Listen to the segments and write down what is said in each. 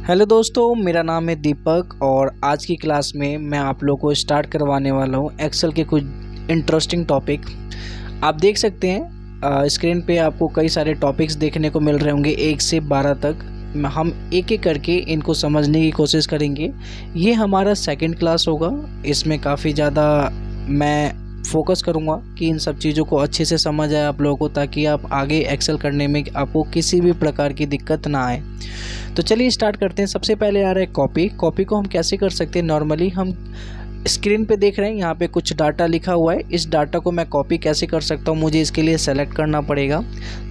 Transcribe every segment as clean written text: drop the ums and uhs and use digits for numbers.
Hello दोस्तों, मेरा नाम है दीपक और आज की क्लास में मैं आप लोगों को स्टार्ट करवाने वाला हूँ एक्सेल के कुछ इंटरेस्टिंग टॉपिक। आप देख सकते हैं स्क्रीन पे आपको कई सारे टॉपिक्स देखने को मिल रहे होंगे 1 से 12 तक। हम एक एक करके इनको समझने की कोशिश करेंगे। ये हमारा सेकंड क्लास होगा। इसमें काफ़ी ज़्यादा मैं फोकस करूँगा कि इन सब चीज़ों को अच्छे से समझ आए आप लोगों को, ताकि आप आगे एक्सेल करने में आपको किसी भी प्रकार की दिक्कत ना आए। तो चलिए स्टार्ट करते हैं। सबसे पहले आ रहा है कॉपी को हम कैसे कर सकते हैं। नॉर्मली हम स्क्रीन पे देख रहे हैं, यहाँ पे कुछ डाटा लिखा हुआ है। इस डाटा को मैं कॉपी कैसे कर सकता हूँ, मुझे इसके लिए सेलेक्ट करना पड़ेगा।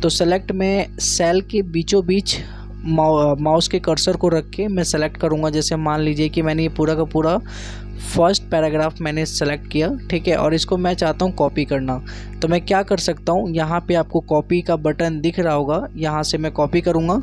तो सेलेक्ट में सेल के बीचों बीच माउस के कर्सर को रख के मैं सेलेक्ट करूँगा। जैसे मान लीजिए कि मैंने ये पूरा का पूरा फर्स्ट पैराग्राफ मैंने सेलेक्ट किया, ठीक है, और इसको मैं चाहता हूँ कॉपी करना। तो मैं क्या कर सकता हूँ, यहाँ पे आपको कॉपी का बटन दिख रहा होगा, यहाँ से मैं कॉपी करूँगा,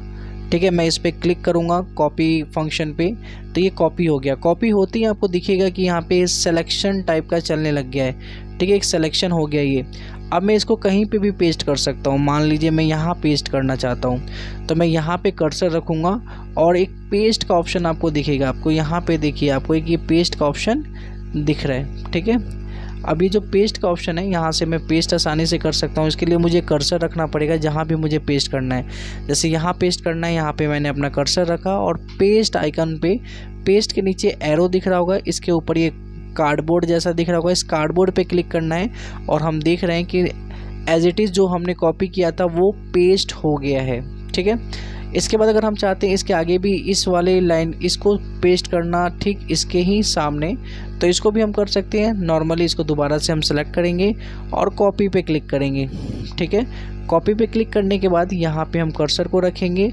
ठीक है। मैं इस पर क्लिक करूँगा कॉपी फंक्शन पे, तो ये कॉपी हो गया। कॉपी होते ही आपको दिखेगा कि यहाँ पे सिलेक्शन टाइप का चलने लग गया है, ठीक है, एक सिलेक्शन हो गया ये। अब मैं इसको कहीं पे भी पेस्ट कर सकता हूँ। मान लीजिए मैं यहाँ पेस्ट करना चाहता हूँ, तो मैं यहाँ पे कर्सर रखूँगा और एक पेस्ट का ऑप्शन आपको दिखेगा। आपको यहाँ पे देखिए, आपको एक ये पेस्ट का ऑप्शन दिख रहा है, ठीक है। अब ये जो पेस्ट का ऑप्शन है, यहाँ से मैं पेस्ट आसानी से कर सकता हूँ। इसके लिए मुझे कर्सर रखना पड़ेगा जहाँ भी मुझे पेस्ट करना है। जैसे यहाँ पेस्ट करना है, यहाँ पे मैंने अपना कर्सर रखा और पेस्ट आइकन पे, पेस्ट के नीचे एरो दिख रहा होगा, इसके ऊपर ये कार्डबोर्ड जैसा दिख रहा होगा, इस कार्डबोर्ड पे क्लिक करना है और हम देख रहे हैं कि एज इट इज़ जो हमने कॉपी किया था वो पेस्ट हो गया है, ठीक है। इसके बाद अगर हम चाहते हैं इसके आगे भी इस वाले लाइन इसको पेस्ट करना, ठीक इसके ही सामने, तो इसको भी हम कर सकते हैं। नॉर्मली इसको दोबारा से हम सेलेक्ट करेंगे और कॉपी पे क्लिक करेंगे, ठीक है। कॉपी पे क्लिक करने के बाद यहाँ पे हम कर्सर को रखेंगे।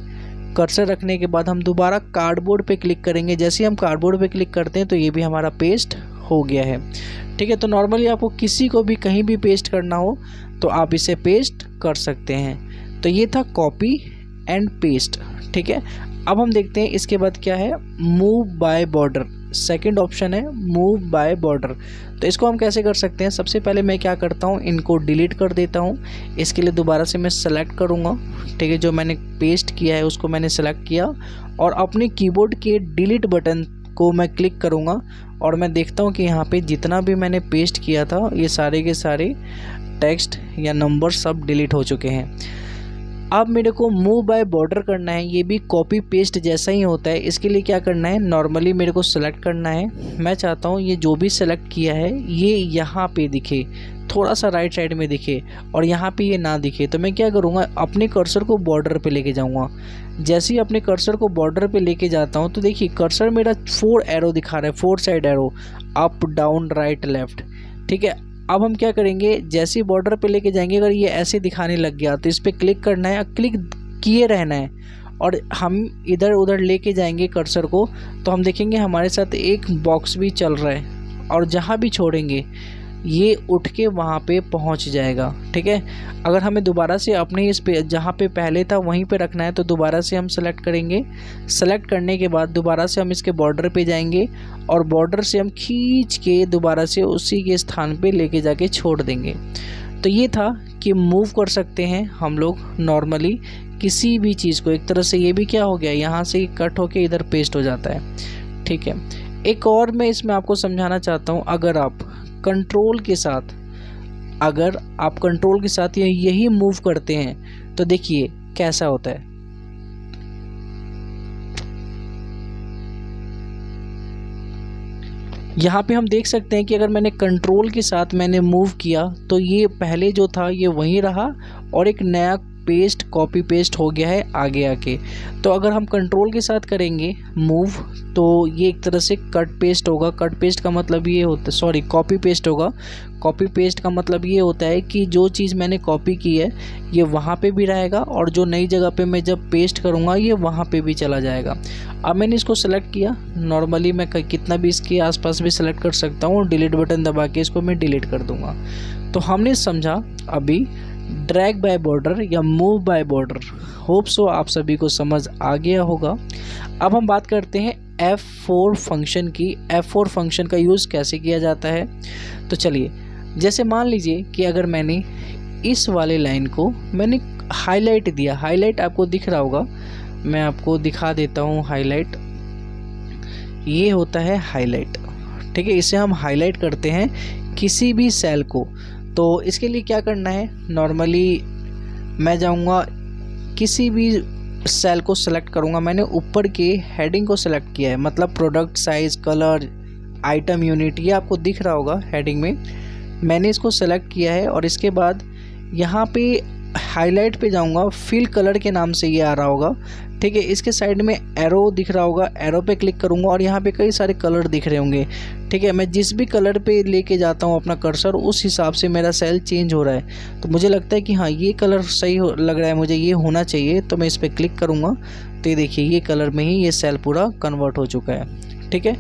कर्सर रखने के बाद हम दोबारा कार्डबोर्ड पे क्लिक करेंगे। जैसे हम कार्डबोर्ड पे क्लिक करते हैं तो ये भी हमारा पेस्ट हो गया है, ठीक है। तो नॉर्मली आपको किसी को भी कहीं भी पेस्ट करना हो तो आप इसे पेस्ट कर सकते हैं। तो ये था कॉपी एंड पेस्ट, ठीक है। अब हम देखते हैं इसके बाद क्या है, move by border. Second option है मूव बाय बॉर्डर। तो इसको हम कैसे कर सकते हैं। सबसे पहले मैं क्या करता हूँ, इनको डिलीट कर देता हूँ। इसके लिए दोबारा से मैं सेलेक्ट करूँगा, ठीक है। जो मैंने पेस्ट किया है उसको मैंने सेलेक्ट किया और अपने कीबोर्ड के डिलीट बटन को मैं क्लिक करूँगा और मैं देखता हूँ कि यहाँ पे जितना भी मैंने पेस्ट किया था ये सारे के सारे टेक्स्ट या नंबर सब डिलीट हो चुके हैं। अब मेरे को मूव बाय बॉर्डर करना है, ये भी कॉपी पेस्ट जैसा ही होता है। इसके लिए क्या करना है, नॉर्मली मेरे को सेलेक्ट करना है। मैं चाहता हूँ ये जो भी सेलेक्ट किया है ये यहाँ पे दिखे, थोड़ा सा राइट साइड में दिखे और यहाँ पे ये ना दिखे। तो मैं क्या करूँगा, अपने कर्सर को बॉर्डर पे लेके जाऊँगा। जैसे ही अपने कर्सर को बॉर्डर पे लेके जाता हूँ तो देखिए कर्सर मेरा 4 एरो दिखा रहा है, 4 side arrow, up down right left, ठीक है। अब हम क्या करेंगे, जैसे ही बॉर्डर पे लेके जाएंगे, अगर ये ऐसे दिखाने लग गया तो इस पर क्लिक करना है, क्लिक किए रहना है और हम इधर उधर लेके जाएंगे कर्सर को, तो हम देखेंगे हमारे साथ एक बॉक्स भी चल रहा है और जहाँ भी छोड़ेंगे ये उठ के वहाँ पे पहुँच जाएगा, ठीक है। अगर हमें दोबारा से अपने इस पे जहाँ पे पहले था वहीं पे रखना है तो दोबारा से हम सेलेक्ट करेंगे। सेलेक्ट करने के बाद दोबारा से हम इसके बॉर्डर पे जाएंगे और बॉर्डर से हम खींच के दोबारा से उसी के स्थान पे लेके जाके छोड़ देंगे। तो ये था कि मूव कर सकते हैं हम लोग नॉर्मली किसी भी चीज़ को। एक तरह से ये भी क्या हो गया, यहाँ से कट होके इधर पेस्ट हो जाता है, ठीक है। एक और मैं इसमें आपको समझाना चाहता हूँ, अगर आप कंट्रोल के साथ यही मूव करते हैं तो देखिए कैसा होता है। यहाँ पे हम देख सकते हैं कि अगर मैंने कंट्रोल के साथ मैंने मूव किया तो ये पहले जो था ये वहीं रहा और एक नया पेस्ट कॉपी पेस्ट हो गया है आगे आके। तो अगर हम कंट्रोल के साथ करेंगे मूव तो ये एक तरह से कट पेस्ट होगा। कट पेस्ट का मतलब ये होता है, सॉरी, कॉपी पेस्ट होगा। कॉपी पेस्ट का मतलब ये होता है कि जो चीज़ मैंने कॉपी की है ये वहाँ पे भी रहेगा और जो नई जगह पे मैं जब पेस्ट करूँगा ये वहाँ पे भी चला जाएगा। अब मैंने इसको सेलेक्ट किया, नॉर्मली मैं कितना भी इसके आसपास भी सेलेक्ट कर सकता हूँ, डिलीट बटन दबा के इसको मैं डिलीट कर दूँगा। तो हमने समझा अभी ड्रैग बाय बॉर्डर या move by border. Hope so आप सभी को समझ आ गया होगा। अब हम बात करते हैं F4 फंक्शन की। F4 फंक्शन का यूज़ कैसे किया जाता है। तो चलिए, जैसे मान लीजिए कि अगर मैंने इस वाले लाइन को मैंने हाईलाइट दिया, हाईलाइट आपको दिख रहा होगा, मैं आपको दिखा देता हूँ हाईलाइट। ये होता है हाईलाइट। ठीक है, इसे हम हाईलाइट करते हैं किसी भी सेल को। तो इसके लिए क्या करना है, नॉर्मली मैं जाऊंगा किसी भी सेल को सेलेक्ट करूंगा। मैंने ऊपर के हेडिंग को सेलेक्ट किया है, मतलब product size, colour, item unit, ये आपको दिख रहा होगा हेडिंग में। मैंने इसको सेलेक्ट किया है और इसके बाद यहाँ पे हाईलाइट पे जाऊंगा, फिल कलर के नाम से ये आ रहा होगा। ठीक है, इसके साइड में एरो दिख रहा होगा, एरो पे क्लिक करूंगा और यहाँ पे कई सारे कलर दिख रहे होंगे। ठीक है, मैं जिस भी कलर पे लेके जाता हूँ अपना कर्सर, उस हिसाब से मेरा सेल चेंज हो रहा है। तो मुझे लगता है कि हाँ ये कलर सही लग रहा है, मुझे ये होना चाहिए, तो मैं इस पर क्लिक करूँगा। तो ये देखिए ये कलर में ही ये सेल पूरा कन्वर्ट हो चुका है। ठीक है,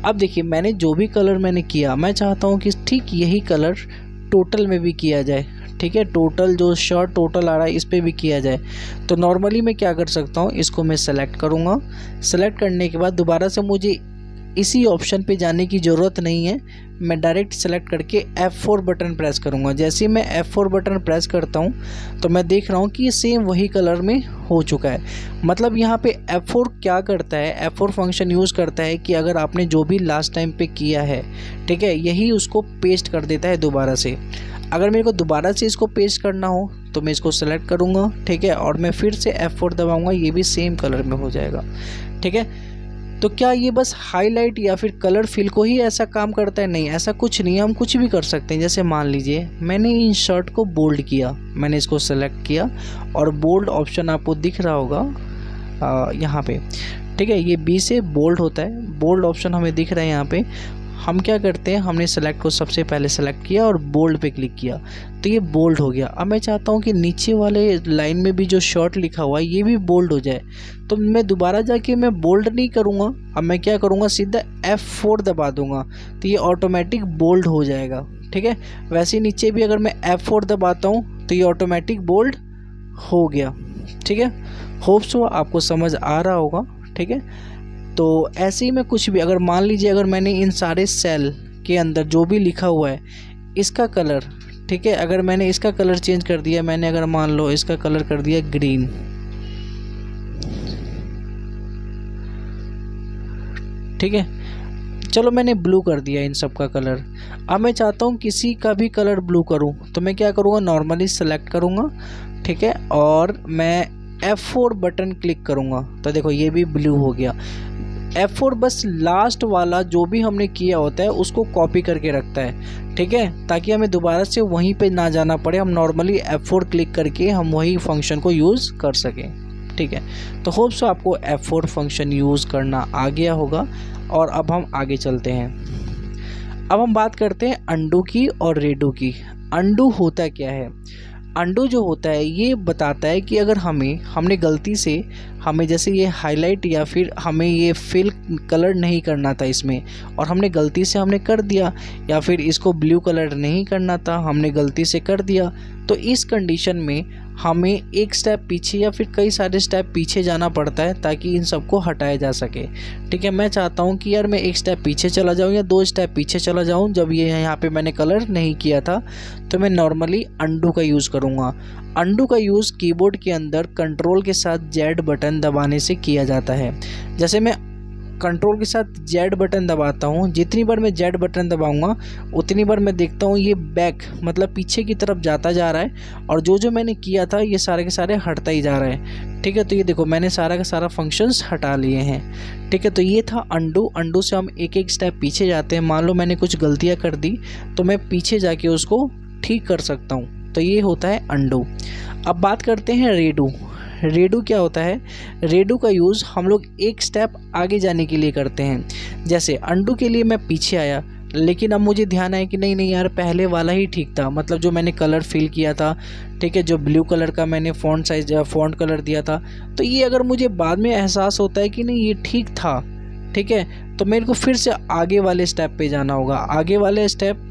अब देखिए मैंने जो भी कलर मैंने किया, मैं चाहता हूँ कि ठीक यही कलर टोटल में भी किया जाए। ठीक है, टोटल जो शर्ट टोटल आ रहा है इस पे भी किया जाए। तो नॉर्मली मैं क्या कर सकता हूँ, इसको मैं सेलेक्ट करूँगा। सेलेक्ट करने के बाद दोबारा से मुझे इसी ऑप्शन पे जाने की ज़रूरत नहीं है, मैं डायरेक्ट सेलेक्ट करके F4 बटन प्रेस करूँगा। जैसे ही मैं F4 बटन प्रेस करता हूँ तो मैं देख रहा हूँ कि ये सेम वही कलर में हो चुका है। मतलब यहाँ पे F4 क्या करता है, F4 फंक्शन यूज़ करता है कि अगर आपने जो भी लास्ट टाइम पे किया है, ठीक है, यही उसको पेस्ट कर देता है दोबारा से। अगर मेरे को दोबारा से इसको पेस्ट करना हो तो मैं इसको सेलेक्ट करूँगा। ठीक है, और मैं फिर से F4 दबाऊँगा, ये भी सेम कलर में हो जाएगा। ठीक है, तो क्या ये बस हाईलाइट या फिर कलर फिल को ही ऐसा काम करता है? नहीं, ऐसा कुछ नहीं है, हम कुछ भी कर सकते हैं। जैसे मान लीजिए मैंने इन शर्ट को बोल्ड किया, मैंने इसको सेलेक्ट किया और बोल्ड ऑप्शन आपको दिख रहा होगा यहाँ पे। ठीक है, ये बी से बोल्ड होता है, बोल्ड ऑप्शन हमें दिख रहा है यहाँ पे। हम क्या करते हैं, हमने सेलेक्ट को सबसे पहले सेलेक्ट किया और बोल्ड पे क्लिक किया तो ये बोल्ड हो गया। अब मैं चाहता हूँ कि नीचे वाले लाइन में भी जो शॉर्ट लिखा हुआ है ये भी बोल्ड हो जाए, तो मैं दोबारा जाके मैं बोल्ड नहीं करूँगा। अब मैं क्या करूँगा, सीधा F4 दबा दूँगा तो ये ऑटोमेटिक बोल्ड हो जाएगा। ठीक है, वैसे ही नीचे भी अगर मैं F4 दबाता हूँ तो ये ऑटोमेटिक बोल्ड हो गया। ठीक है, होप सो आपको समझ आ रहा होगा। ठीक है, तो ऐसे ही मैं कुछ भी, अगर मान लीजिए अगर मैंने इन सारे सेल के अंदर जो भी लिखा हुआ है इसका कलर, ठीक है, अगर मैंने इसका कलर चेंज कर दिया, मैंने अगर मान लो इसका कलर कर दिया ग्रीन, ठीक है, चलो मैंने ब्लू कर दिया इन सब का कलर। अब मैं चाहता हूँ किसी का भी कलर ब्लू करूँ तो मैं क्या करूँगा, नॉर्मली सेलेक्ट करूँगा। ठीक है, और मैं F4 बटन क्लिक करूँगा तो देखो ये भी ब्लू हो गया। F4 बस लास्ट वाला जो भी हमने किया होता है उसको कॉपी करके रखता है। ठीक है, ताकि हमें दोबारा से वहीं पे ना जाना पड़े, हम नॉर्मली F4 क्लिक करके हम वही फंक्शन को यूज़ कर सकें। ठीक है, तो होप सो आपको F4 फंक्शन यूज़ करना आ गया होगा। और अब हम आगे चलते हैं। अब हम बात करते हैं अंडू की और रेडो की। अंडू होता क्या है? अंडू जो होता है ये बताता है कि अगर हमने गलती से हमें जैसे ये हाईलाइट या फिर हमें ये फिल कलर नहीं करना था इसमें, और हमने गलती से हमने कर दिया, या फिर इसको ब्लू कलर नहीं करना था हमने गलती से कर दिया, तो इस कंडीशन में हमें एक स्टेप पीछे या फिर कई सारे स्टेप पीछे जाना पड़ता है ताकि इन सबको हटाया जा सके। ठीक है, मैं चाहता हूँ कि यार मैं एक स्टेप पीछे चला जाऊँ या 2 स्टेप पीछे चला जाऊँ, जब ये यहाँ पे मैंने कलर नहीं किया था, तो मैं नॉर्मली अंडू का यूज़ करूँगा। अंडू का यूज़ कीबोर्ड के अंदर कंट्रोल के साथ Z बटन दबाने से किया जाता है। जैसे मैं कंट्रोल के साथ Z बटन दबाता हूँ, जितनी बार मैं Z बटन दबाऊंगा उतनी बार मैं देखता हूँ ये बैक मतलब पीछे की तरफ जाता जा रहा है, और जो मैंने किया था ये सारे के सारे हटता ही जा रहा है। ठीक है, तो ये देखो मैंने सारा का सारा फंक्शंस हटा लिए हैं। ठीक है, तो ये था अंडू। अंडू से हम एक एक स्टेप पीछे जाते हैं। मान लो मैंने कुछ गलतियाँ कर दी तो मैं पीछे जाके उसको ठीक कर सकता हूँ, तो ये होता है अंडू। अब बात करते हैं रेडो। रेडो क्या होता है? रेडो का यूज़ हम लोग एक स्टेप आगे जाने के लिए करते हैं। जैसे अंडू के लिए मैं पीछे आया, लेकिन अब मुझे ध्यान आया कि नहीं यार पहले वाला ही ठीक था, मतलब जो मैंने कलर फिल किया था, ठीक है, जो ब्लू कलर का मैंने फ़ॉन्ट साइज फ़ॉन्ट कलर दिया था, तो ये अगर मुझे बाद में एहसास होता है कि नहीं ये ठीक था, ठीक है, तो मेरे को फिर से आगे वाले स्टेप पे जाना होगा। आगे वाले स्टेप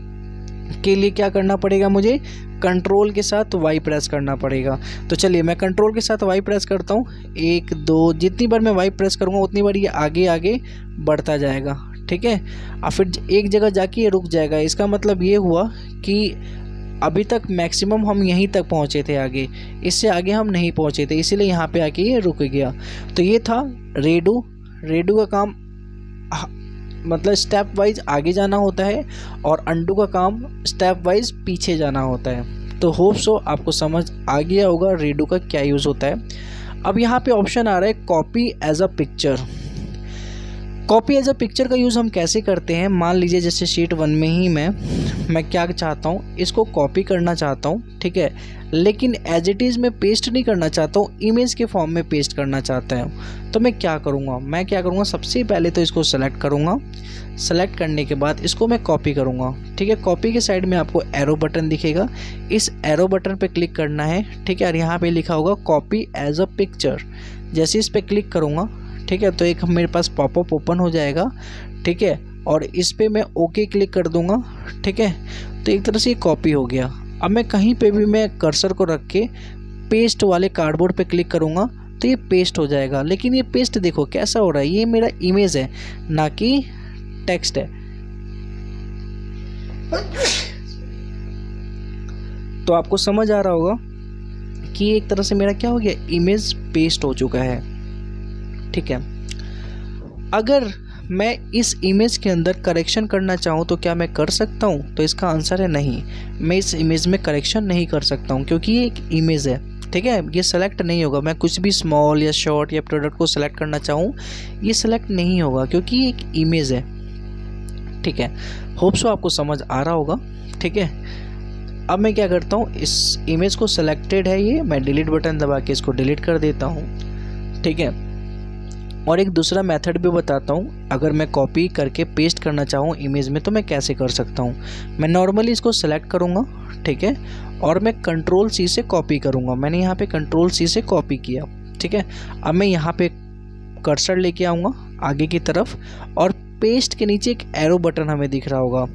के लिए क्या करना पड़ेगा, मुझे कंट्रोल के साथ Y प्रेस करना पड़ेगा। तो चलिए मैं कंट्रोल के साथ Y प्रेस करता हूँ, 1 2, जितनी बार मैं Y प्रेस करूँगा उतनी बार ये आगे आगे बढ़ता जाएगा। ठीक है, और फिर एक जगह जाके ये रुक जाएगा। इसका मतलब ये हुआ कि अभी तक मैक्सिमम हम यहीं तक पहुँचे थे, आगे इससे आगे हम नहीं पहुँचे थे, इसीलिए यहाँ पे आके ये रुक गया। तो ये था रेडो। रेडो का काम मतलब स्टेप वाइज आगे जाना होता है और अंडू का काम स्टेप वाइज पीछे जाना होता है। तो होप सो आपको समझ आ गया होगा रीडू का क्या यूज़ होता है। अब यहाँ पे ऑप्शन आ रहा है copy as a picture. Copy as a picture का यूज़ हम कैसे करते हैं, मान लीजिए जैसे शीट 1 में ही मैं क्या चाहता हूँ, इसको कॉपी करना चाहता हूँ, ठीक है, लेकिन एज इट इज़ मैं पेस्ट नहीं करना चाहता हूँ, इमेज के फॉर्म में पेस्ट करना चाहता हूँ। तो मैं क्या करूँगा, सबसे पहले तो इसको सेलेक्ट करूँगा। सेलेक्ट करने के बाद इसको मैं कॉपी करूँगा, ठीक है। कॉपी के साइड में आपको एरो बटन दिखेगा, इस एरो बटन पर क्लिक करना है, ठीक है। और यहाँ पर लिखा होगा कॉपी एज अ पिक्चर। जैसे इस पर क्लिक करूँगा, ठीक है, तो एक मेरे पास पॉपअप ओपन हो जाएगा, ठीक है। और इस पे मैं ओके क्लिक कर दूंगा, ठीक है। तो एक तरह से ये कॉपी हो गया। अब मैं कहीं पे भी मैं कर्सर को रख के पेस्ट वाले कार्डबोर्ड पे क्लिक करूंगा तो ये पेस्ट हो जाएगा। लेकिन ये पेस्ट देखो कैसा हो रहा है, ये मेरा इमेज है ना कि टेक्स्ट है। तो आपको समझ आ रहा होगा कि एक तरह से मेरा क्या हो गया, इमेज पेस्ट हो चुका है, ठीक है। अगर मैं इस इमेज के अंदर करेक्शन करना चाहूँ तो क्या मैं कर सकता हूँ? तो इसका आंसर है नहीं, मैं इस इमेज में करेक्शन नहीं कर सकता हूँ क्योंकि ये एक इमेज है, ठीक है। ये सेलेक्ट नहीं होगा। मैं कुछ भी स्मॉल या शॉर्ट या प्रोडक्ट को सेलेक्ट करना चाहूँ, ये सेलेक्ट नहीं होगा क्योंकि ये एक इमेज है, ठीक है। होप सो आपको समझ आ रहा होगा, ठीक है। अब मैं क्या करता हूँ, इस इमेज को सेलेक्टेड है ये, मैं डिलीट बटन दबा के इसको डिलीट कर देता हूँ, ठीक है। और एक दूसरा मेथड भी बताता हूँ, अगर मैं कॉपी करके पेस्ट करना चाहूँ इमेज में तो मैं कैसे कर सकता हूँ। मैं नॉर्मली इसको सेलेक्ट करूँगा, ठीक है, और मैं कंट्रोल सी से कॉपी करूँगा। मैंने यहाँ पे कंट्रोल सी से कॉपी किया, ठीक है। अब मैं यहाँ पे कर्सर लेके आऊँगा आगे की तरफ और पेस्ट के नीचे एक एरो बटन हमें दिख रहा होगा।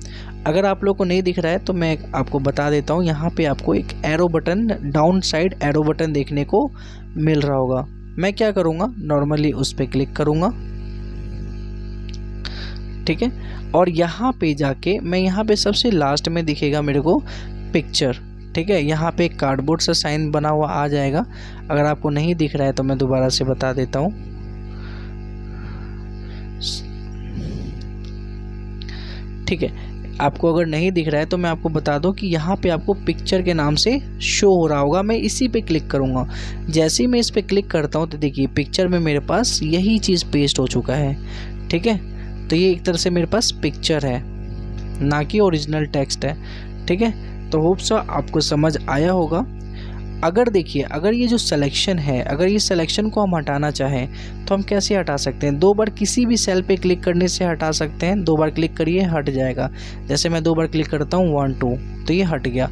अगर आप लोग को नहीं दिख रहा है तो मैं आपको बता देता हूँ, यहाँ पे आपको एक arrow button, down side arrow button देखने को मिल रहा होगा। मैं क्या करूँगा, नॉर्मली उस पर क्लिक करूँगा, ठीक है। और यहाँ पे जाके मैं यहाँ पे सबसे लास्ट में दिखेगा मेरे को पिक्चर, ठीक है। यहाँ पे एक कार्डबोर्ड सा साइन बना हुआ आ जाएगा। अगर आपको नहीं दिख रहा है तो मैं दोबारा से बता देता हूँ, ठीक है। आपको अगर नहीं दिख रहा है तो मैं आपको बता दूं कि यहाँ पे आपको पिक्चर के नाम से शो हो रहा होगा। मैं इसी पे क्लिक करूँगा। जैसे ही मैं इस पे क्लिक करता हूँ तो देखिए पिक्चर में मेरे पास यही चीज़ पेस्ट हो चुका है, ठीक है। तो ये एक तरह से मेरे पास पिक्चर है, ना कि ओरिजिनल टेक्स्ट है, ठीक है। तो होप सो आपको समझ आया होगा। अगर देखिए, अगर ये जो सिलेक्शन है, अगर ये सिलेक्शन को हम हटाना चाहें तो हम कैसे हटा सकते हैं? 2 बार किसी भी सेल पे क्लिक करने से हटा सकते हैं। 2 बार क्लिक करिए, हट जाएगा। जैसे मैं 2 बार क्लिक करता हूँ 1 2 तो ये हट गया,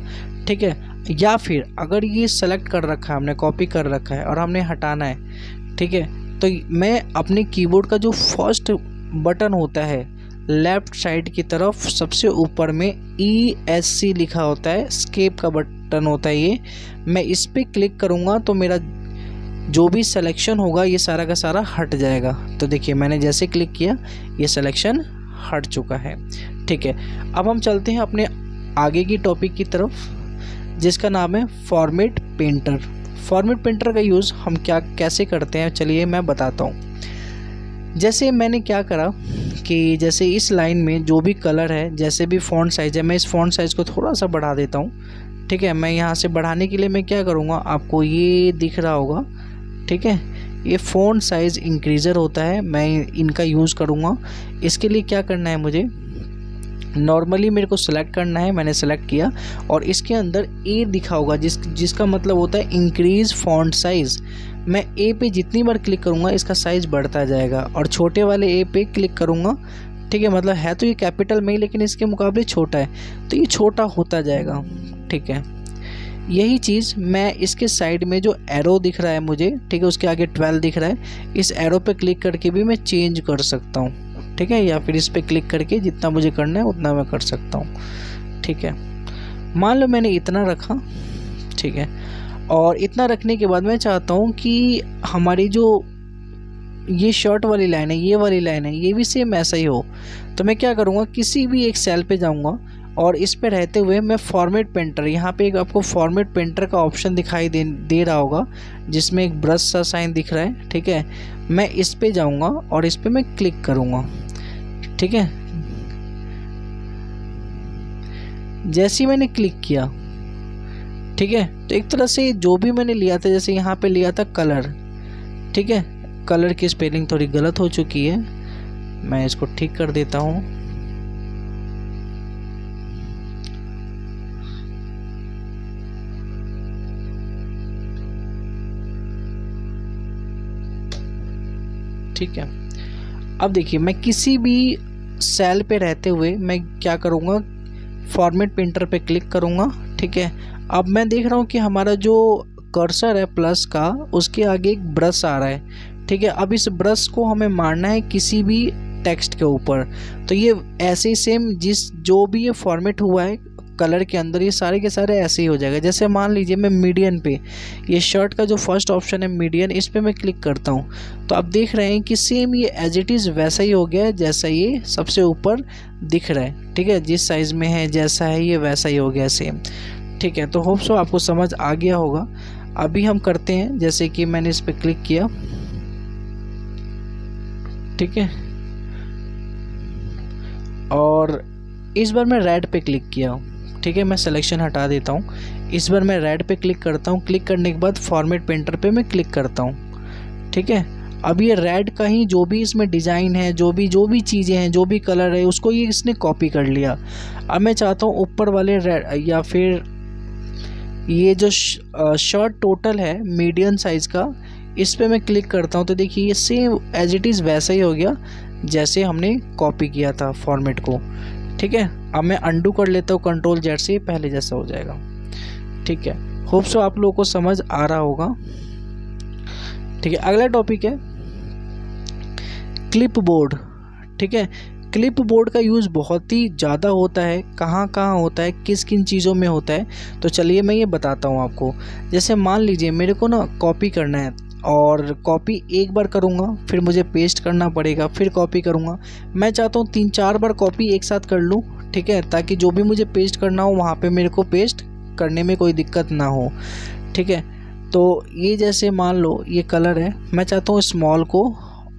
ठीक है। या फिर अगर ये सेलेक्ट कर रखा है हमने, कॉपी कर रखा है और हमने हटाना है, ठीक है, तो मैं अपने कीबोर्ड का जो फर्स्ट बटन होता है लेफ़्ट साइड की तरफ सबसे ऊपर में ESC लिखा होता है, एस्केप का बटन होता है ये, मैं इस पर क्लिक करूँगा तो मेरा जो भी सिलेक्शन होगा ये सारा का सारा हट जाएगा। तो देखिए मैंने जैसे क्लिक किया ये सिलेक्शन हट चुका है, ठीक है। अब हम चलते हैं अपने आगे की टॉपिक की तरफ जिसका नाम है फॉर्मेट पेंटर। फॉर्मेट पेंटर का यूज़ हम कैसे करते हैं, चलिए मैं बताता हूँ। जैसे मैंने क्या करा कि जैसे इस लाइन में जो भी कलर है, जैसे भी फ़ॉन्ट साइज़ है, मैं इस फ़ॉन्ट साइज़ को थोड़ा सा बढ़ा देता हूँ, ठीक है। मैं यहाँ से बढ़ाने के लिए मैं क्या करूँगा, आपको ये दिख रहा होगा, ठीक है, ये फ़ॉन्ट साइज़ इंक्रीज़र होता है, मैं इनका यूज़ करूँगा। इसके लिए क्या करना है, मुझे नॉर्मली मेरे को सेलेक्ट करना है, मैंने सेलेक्ट किया और इसके अंदर ए दिखा होगा जिसका मतलब होता है इंक्रीज़ फ़ॉन्ट साइज़। मैं ए पे जितनी बार क्लिक करूँगा इसका साइज़ बढ़ता जाएगा और छोटे वाले ए पे क्लिक करूँगा, ठीक है, मतलब है तो ये कैपिटल में ही लेकिन इसके मुकाबले छोटा है तो ये छोटा होता जाएगा, ठीक है। यही चीज़ मैं इसके साइड में जो एरो दिख रहा है मुझे, ठीक है, उसके आगे 12 दिख रहा है, इस एरो पे क्लिक करके भी मैं चेंज कर सकता हूँ, ठीक है, या फिर इस पे क्लिक करके जितना मुझे करना है उतना मैं कर सकता हूँ, ठीक है। मान लो मैंने इतना रखा, ठीक है, और इतना रखने के बाद मैं चाहता हूँ कि हमारी जो ये शॉर्ट वाली लाइन है, ये वाली लाइन है, ये भी सेम ऐसा ही हो। तो मैं क्या करूँगा, किसी भी एक सेल पे जाऊँगा और इस पे रहते हुए मैं फॉर्मेट पेंटर, यहाँ पे एक आपको फॉर्मेट पेंटर का ऑप्शन दिखाई दे रहा होगा जिसमें एक ब्रश सा साइन दिख रहा है, ठीक है। मैं इस पे जाऊँगा और इस पे मैं क्लिक करूँगा, ठीक है। जैसे ही मैंने क्लिक किया, ठीक है, तो एक तरह से जो भी मैंने लिया था, जैसे यहाँ पे लिया था कलर, ठीक है, कलर की स्पेलिंग थोड़ी गलत हो चुकी है, मैं इसको ठीक कर देता हूँ। ठीक है, अब देखिए मैं किसी भी सेल पे रहते हुए मैं क्या करूँगा, फॉर्मेट पेंटर पे क्लिक करूँगा। ठीक है, अब मैं देख रहा हूँ कि हमारा जो कर्सर है प्लस का, उसके आगे एक ब्रश आ रहा है। ठीक है, अब इस ब्रश को हमें मारना है किसी भी टेक्स्ट के ऊपर। तो ये ऐसे ही सेम जो भी ये फॉर्मेट हुआ है कलर के अंदर, ये सारे के सारे ऐसे ही हो जाएगा। जैसे मान लीजिए मैं मीडियन पे, ये शर्ट का जो फर्स्ट ऑप्शन है मीडियन, इस पे मैं क्लिक करता हूँ तो आप देख रहे हैं कि सेम ये एज इट इज़ वैसा ही हो गया है जैसा ये सबसे ऊपर दिख रहा है। ठीक है, जिस साइज़ में है जैसा है ये वैसा ही हो गया सेम। ठीक है, तो होप सो आपको समझ आ गया होगा। अभी हम करते हैं, जैसे कि मैंने इस पर क्लिक किया, ठीक है, और इस बार मैं रेड पे क्लिक किया। ठीक है, मैं सिलेक्शन हटा देता हूँ, इस बार मैं रेड पे क्लिक करता हूँ। क्लिक करने के बाद फॉर्मेट पेंटर पे मैं क्लिक करता हूँ। ठीक है, अब ये रेड का ही जो भी इसमें डिज़ाइन है, जो भी चीज़ें हैं, जो भी कलर है, उसको ये इसने कॉपी कर लिया। अब मैं चाहता हूँ ऊपर वाले रेड, या फिर ये जो शर्ट टोटल है मीडियम साइज़ का, इस पे मैं क्लिक करता हूँ तो देखिए ये सेम एज इट इज़ वैसा ही हो गया जैसे हमने कॉपी किया था फॉर्मेट को। ठीक है, अब मैं अंडू कर लेता हूँ कंट्रोल जेड से, पहले जैसा हो जाएगा। ठीक है, होप सो आप लोगों को समझ आ रहा होगा। ठीक है, अगला टॉपिक है क्लिप बोर्ड। ठीक है, क्लिप बोर्ड का यूज़ बहुत ही ज़्यादा होता है, कहाँ कहाँ होता है, किस किन चीज़ों में होता है, तो चलिए मैं ये बताता हूँ आपको। जैसे मान लीजिए मेरे को ना कॉपी करना है, और कॉपी एक बार करूँगा फिर मुझे पेस्ट करना पड़ेगा, फिर कॉपी करूँगा। मैं चाहता हूँ 3-4 बार कॉपी एक साथ कर लूँ। ठीक है, ताकि जो भी मुझे पेस्ट करना हो वहाँ पे मेरे को पेस्ट करने में कोई दिक्कत ना हो। ठीक है, तो ये जैसे मान लो ये कलर है, मैं चाहता हूँ स्मॉल को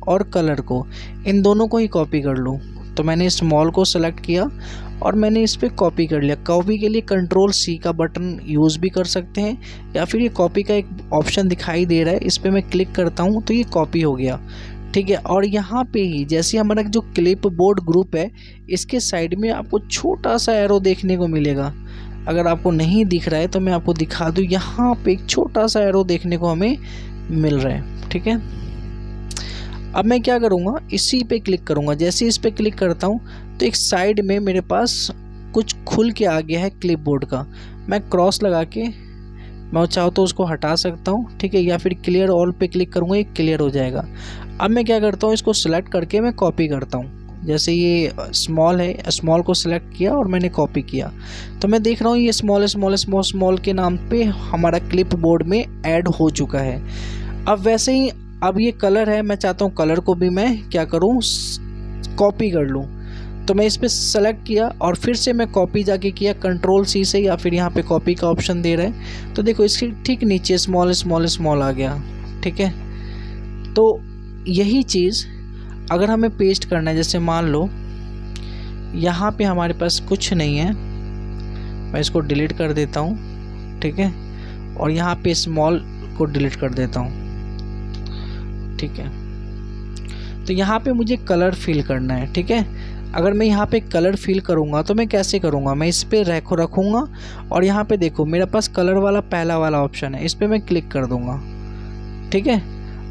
और कलर को, इन दोनों को ही कॉपी कर लूँ। तो मैंने स्मॉल को सेलेक्ट किया और मैंने इस पर कॉपी कर लिया। कॉपी के लिए कंट्रोल सी का बटन यूज़ भी कर सकते हैं, या फिर ये कॉपी का एक ऑप्शन दिखाई दे रहा है, इस पर मैं क्लिक करता हूँ तो ये कॉपी हो गया। ठीक है, और यहाँ पे ही जैसे हमारा जो क्लिप बोर्ड ग्रुप है, इसके साइड में आपको छोटा सा एरो देखने को मिलेगा। अगर आपको नहीं दिख रहा है तो मैं आपको दिखा दूँ, यहाँ पे एक छोटा सा एरो देखने को हमें मिल रहा है। ठीक है, अब मैं क्या करूँगा, इसी पे क्लिक करूँगा। जैसे इस पे क्लिक करता हूँ तो एक साइड में मेरे पास कुछ खुल के आ गया है क्लिप बोर्ड का। मैं क्रॉस लगा के मैं चाहूँ तो उसको हटा सकता हूँ। ठीक है, या फिर क्लियर ऑल पे क्लिक करूँगा, ये क्लियर हो जाएगा। अब मैं क्या करता हूँ, इसको सिलेक्ट करके मैं कॉपी करता हूँ। जैसे ये स्मॉल है, स्मॉल को सिलेक्ट किया और मैंने कॉपी किया, तो मैं देख रहा हूँ ये स्मॉल के नाम पे हमारा क्लिप बोर्ड में ऐड हो चुका है। अब वैसे ही अब ये कलर है, मैं चाहता हूँ कलर को भी मैं क्या करूँ, कॉपी कर लूँ। तो मैं इस पर सेलेक्ट किया और फिर से मैं कॉपी जाके किया कंट्रोल सी से, या फिर यहाँ पे कॉपी का ऑप्शन दे रहा है। तो देखो इसके ठीक नीचे स्मॉल आ गया। ठीक है, तो यही चीज़ अगर हमें पेस्ट करना है, जैसे मान लो यहाँ पे हमारे पास कुछ नहीं है, मैं इसको डिलीट कर देता हूँ। ठीक है, और यहाँ पे स्मॉल को डिलीट कर देता हूँ। ठीक है, तो यहाँ पे मुझे कलर फिल करना है। ठीक है, अगर मैं यहाँ पे कलर फिल करूँगा तो मैं कैसे करूँगा, मैं इस पर रखूँगा और यहाँ पे देखो मेरे पास कलर वाला पहला वाला ऑप्शन है, इस पर मैं क्लिक कर दूँगा। ठीक है,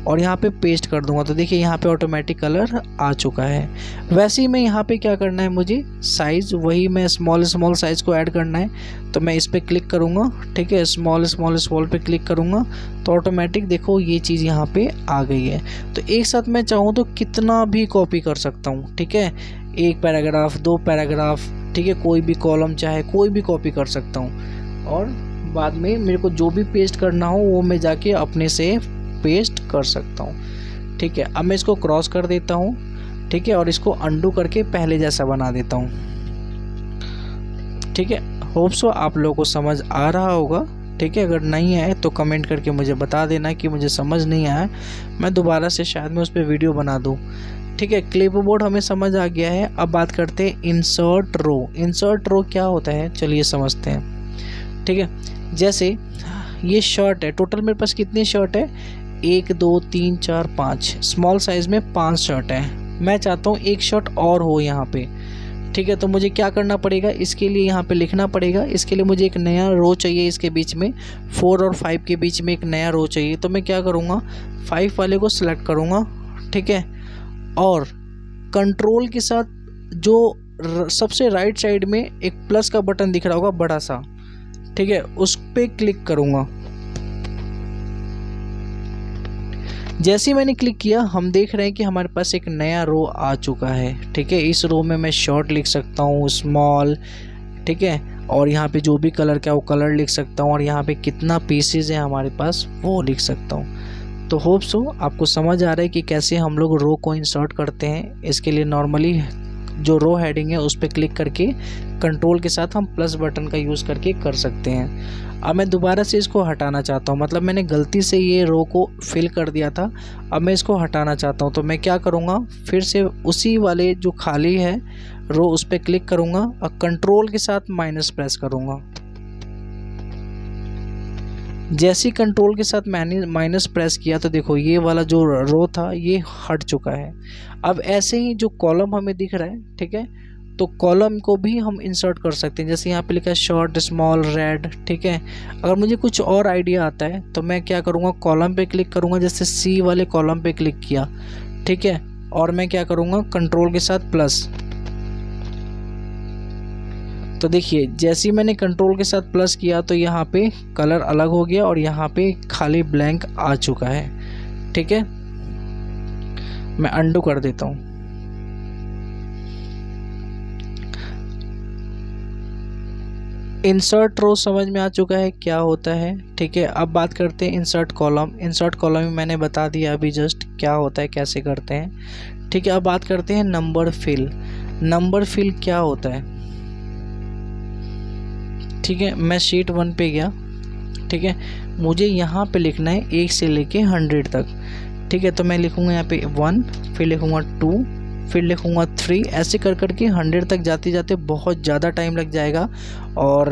और यहाँ पे पेस्ट कर दूंगा, तो देखिए यहाँ पे ऑटोमेटिक कलर आ चुका है। वैसे ही मैं यहाँ पे क्या करना है, मुझे साइज़ वही मैं स्मॉल साइज़ को ऐड करना है, तो मैं इस पर क्लिक करूँगा। ठीक है, स्मॉल पे क्लिक करूँगा तो ऑटोमेटिक देखो ये चीज़ यहाँ पे आ गई है। तो एक साथ मैं चाहूँ तो कितना भी कॉपी कर सकता हूँ। ठीक है, 1 पैराग्राफ 2 पैराग्राफ, ठीक है, कोई भी कॉलम चाहे कोई भी कॉपी कर सकता हूँ, और बाद में मेरे को जो भी पेस्ट करना हो वो मैं जाके अपने से पेस्ट कर सकता हूँ। ठीक है, अब मैं इसको क्रॉस कर देता हूँ। ठीक है, और इसको अंडू करके पहले जैसा बना देता हूँ। ठीक है, होप सो आप लोगों को समझ आ रहा होगा। ठीक है, अगर नहीं आए तो कमेंट करके मुझे बता देना कि मुझे समझ नहीं आया, मैं दोबारा से शायद मैं उस पर वीडियो बना दूँ। ठीक है, क्लिपबोर्ड हमें समझ आ गया है। अब बात करते हैं इंसर्ट रो। इंसर्ट रो क्या होता है चलिए समझते हैं। ठीक है, जैसे ये शर्ट है, टोटल मेरे पास कितनी शर्ट है, 1 2 3 4 5, स्मॉल साइज़ में 5 शर्ट है। मैं चाहता हूँ एक शर्ट और हो यहाँ पे। ठीक है, तो मुझे क्या करना पड़ेगा, इसके लिए यहाँ पे लिखना पड़ेगा। इसके लिए मुझे एक नया रो चाहिए, इसके बीच में 4 और 5 के बीच में एक नया रो चाहिए। तो मैं क्या करूँगा, 5 वाले को सिलेक्ट करूँगा। ठीक है, और कंट्रोल के साथ जो सबसे राइट साइड में एक प्लस का बटन दिख रहा होगा बड़ा सा, ठीक है, उस पर क्लिक करूँगा। जैसे ही मैंने क्लिक किया हम देख रहे हैं कि हमारे पास एक नया रो आ चुका है। ठीक है, इस रो में मैं शॉर्ट लिख सकता हूँ, स्मॉल, ठीक है, और यहाँ पे जो भी कलर का वो कलर लिख सकता हूँ, और यहाँ पे कितना पीसेज है हमारे पास वो लिख सकता हूँ। तो होप सो आपको समझ आ रहा है कि कैसे हम लोग रो को इंसर्ट करते हैं। इसके लिए नॉर्मली जो रो हेडिंग है उस पर क्लिक करके कंट्रोल के साथ हम प्लस बटन का यूज़ करके कर सकते हैं। अब मैं दोबारा से इसको हटाना चाहता हूँ, मतलब मैंने गलती से ये रो को फिल कर दिया था, अब मैं इसको हटाना चाहता हूँ। तो मैं क्या करूँगा, फिर से उसी वाले जो खाली है रो उस पर क्लिक करूँगा और कंट्रोल के साथ माइनस प्रेस करूँगा। जैसे ही कंट्रोल के साथ मैंने माइनस प्रेस किया तो देखो ये वाला जो रो था ये हट चुका है। अब ऐसे ही जो कॉलम हमें दिख रहा है, ठीक है, तो कॉलम को भी हम इंसर्ट कर सकते हैं। जैसे यहाँ पे लिखा है शॉर्ट, स्मॉल, रेड। ठीक है, अगर मुझे कुछ और आइडिया आता है तो मैं क्या करूँगा, कॉलम पे क्लिक करूँगा। जैसे सी वाले कॉलम पे क्लिक किया, ठीक है, और मैं क्या करूँगा, कंट्रोल के साथ प्लस। तो देखिए जैसे ही मैंने कंट्रोल के साथ प्लस किया तो यहाँ पे कलर अलग हो गया और यहाँ पे खाली ब्लैंक आ चुका है। ठीक है, मैं अंडू कर देता हूँ। इंसर्ट रो समझ में आ चुका है क्या होता है। ठीक है, अब बात करते हैं इंसर्ट कॉलम। इंसर्ट कॉलम में मैंने बता दिया अभी जस्ट क्या होता है, कैसे करते हैं। ठीक है, अब बात करते हैं नंबर फिल। नंबर फिल क्या होता है। ठीक है, मैं शीट 1 पे गया। ठीक है, मुझे यहाँ पे लिखना है 1 से लेके 100 तक। ठीक है, तो मैं लिखूँगा यहाँ पे 1, फिर लिखूँगा 2, फिर लिखूँगा 3, ऐसे कर करके 100 तक जाते जाते बहुत ज़्यादा टाइम लग जाएगा और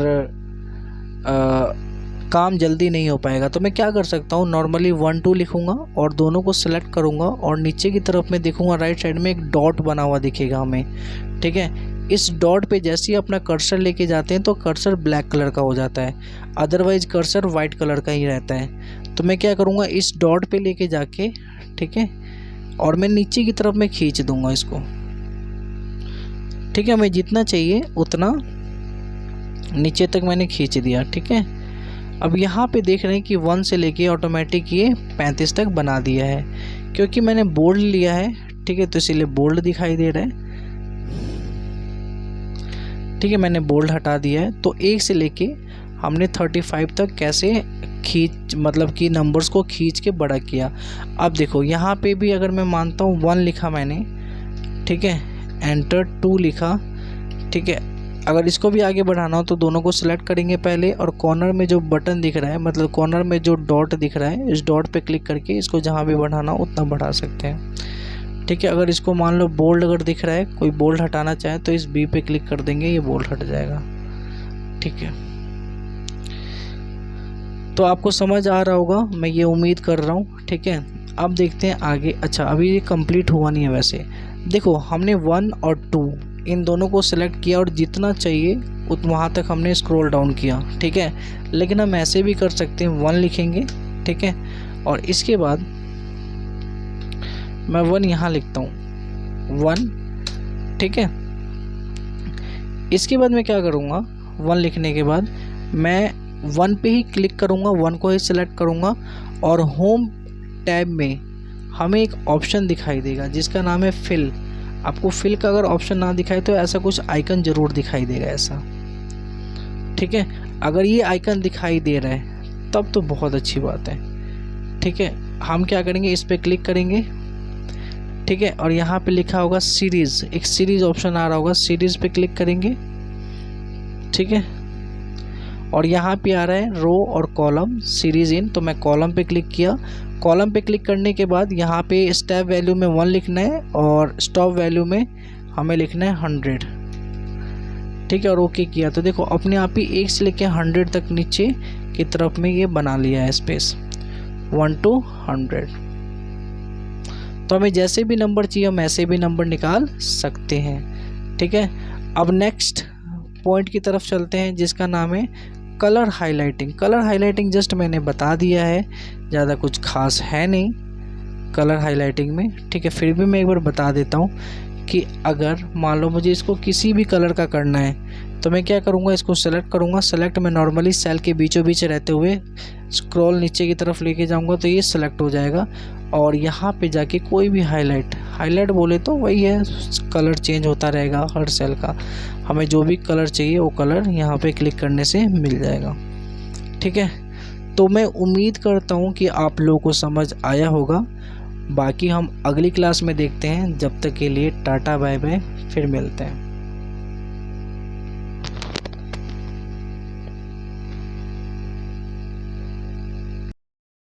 काम जल्दी नहीं हो पाएगा। तो मैं क्या कर सकता हूँ, नॉर्मली 1 2 लिखूँगा और दोनों को सिलेक्ट करूँगा और नीचे की तरफ में देखूँगा राइट साइड में एक डॉट बना हुआ दिखेगा हमें। ठीक है, इस डॉट पे जैसे ही अपना कर्सर लेके जाते हैं तो कर्सर ब्लैक कलर का हो जाता है, अदरवाइज कर्सर वाइट कलर का ही रहता है। तो मैं क्या करूँगा, इस डॉट पे लेके जाके, ठीक है, और मैं नीचे की तरफ में खींच दूँगा इसको। ठीक है, मैं जितना चाहिए उतना नीचे तक मैंने खींच दिया। ठीक है, अब यहाँ पे देख रहे हैं कि 1 से लेके ऑटोमेटिक ये 35 तक बना दिया है, क्योंकि मैंने बोल्ड लिया है। ठीक है, तो इसीलिए बोल्ड दिखाई दे रहा है। ठीक है, मैंने बोल्ड हटा दिया है। तो 1 से लेके हमने 35 तक कैसे मतलब कि नंबर्स को खींच के बड़ा किया। अब देखो यहाँ पे भी अगर मैं मानता हूँ 1 लिखा मैंने, ठीक है, एंटर 2 लिखा। ठीक है, अगर इसको भी आगे बढ़ाना हो तो दोनों को सिलेक्ट करेंगे पहले और कॉर्नर में जो बटन दिख रहा है, मतलब कॉर्नर में जो डॉट दिख रहा है, इस डॉट पे क्लिक करके इसको जहाँ भी बढ़ाना हो उतना बढ़ा सकते हैं। ठीक है, अगर इसको मान लो बोल्ड अगर दिख रहा है, कोई बोल्ड हटाना चाहे तो इस बी पे क्लिक कर देंगे, ये बोल्ड हट जाएगा। ठीक है, तो आपको समझ आ रहा होगा, मैं ये उम्मीद कर रहा हूँ। ठीक है, अब देखते हैं आगे। अच्छा, अभी ये कंप्लीट हुआ नहीं है। वैसे देखो हमने 1 और 2 इन दोनों को सिलेक्ट किया और जितना चाहिए वहाँ तक हमने स्क्रॉल डाउन किया। ठीक है, लेकिन हम ऐसे भी कर सकते हैं, 1 लिखेंगे। ठीक है, और इसके बाद मैं 1 यहाँ लिखता हूँ, 1। ठीक है, इसके बाद मैं क्या करूँगा, 1 लिखने के बाद मैं 1 पे ही क्लिक करूँगा, 1 को ही सिलेक्ट करूँगा और होम टैब में हमें एक ऑप्शन दिखाई देगा जिसका नाम है फिल। आपको फिल का अगर ऑप्शन ना दिखाए तो ऐसा कुछ आइकन ज़रूर दिखाई देगा ऐसा। ठीक है, अगर ये आइकन दिखाई दे रहा है तब तो बहुत अच्छी बात है। ठीक है, हम क्या करेंगे, इस पर क्लिक करेंगे। ठीक है, और यहाँ पे लिखा होगा सीरीज़, एक सीरीज़ ऑप्शन आ रहा होगा, सीरीज़ पे क्लिक करेंगे। ठीक है, और यहाँ पे आ रहा है रो और कॉलम सीरीज़ इन, तो मैं कॉलम पे क्लिक किया। कॉलम पे क्लिक करने के बाद यहाँ पे स्टेप वैल्यू में 1 लिखना है और स्टॉप वैल्यू में हमें लिखना है 100, ठीक है। और ओके किया तो देखो अपने आप ही 1 से लेकर 100 तक नीचे की तरफ में ये बना लिया है स्पेस 1 to 100। तो हमें जैसे भी नंबर चाहिए हम ऐसे भी नंबर निकाल सकते हैं, ठीक है। अब नेक्स्ट पॉइंट की तरफ चलते हैं जिसका नाम है colour highlighting. Colour highlighting just मैंने बता दिया है, ज़्यादा कुछ खास है नहीं कलर हाइलाइटिंग में, ठीक है। फिर भी मैं एक बार बता देता हूँ कि अगर मान लो मुझे इसको किसी भी कलर का करना है तो मैं क्या करूँगा, इसको सेलेक्ट करूँगा। सेलेक्ट में नॉर्मली सेल के बीचों बीच रहते हुए स्क्रॉल नीचे की तरफ लेके जाऊँगा तो ये सेलेक्ट हो जाएगा। और यहाँ पे जाके कोई भी हाईलाइट बोले तो वही है, कलर चेंज होता रहेगा हर सेल का। हमें जो भी कलर चाहिए वो कलर यहाँ पे क्लिक करने से मिल जाएगा, ठीक है। तो मैं उम्मीद करता हूँ कि आप लोगों को समझ आया होगा। बाकी हम अगली क्लास में देखते हैं। जब तक के लिए टाटा बाय बाय, फिर मिलते हैं।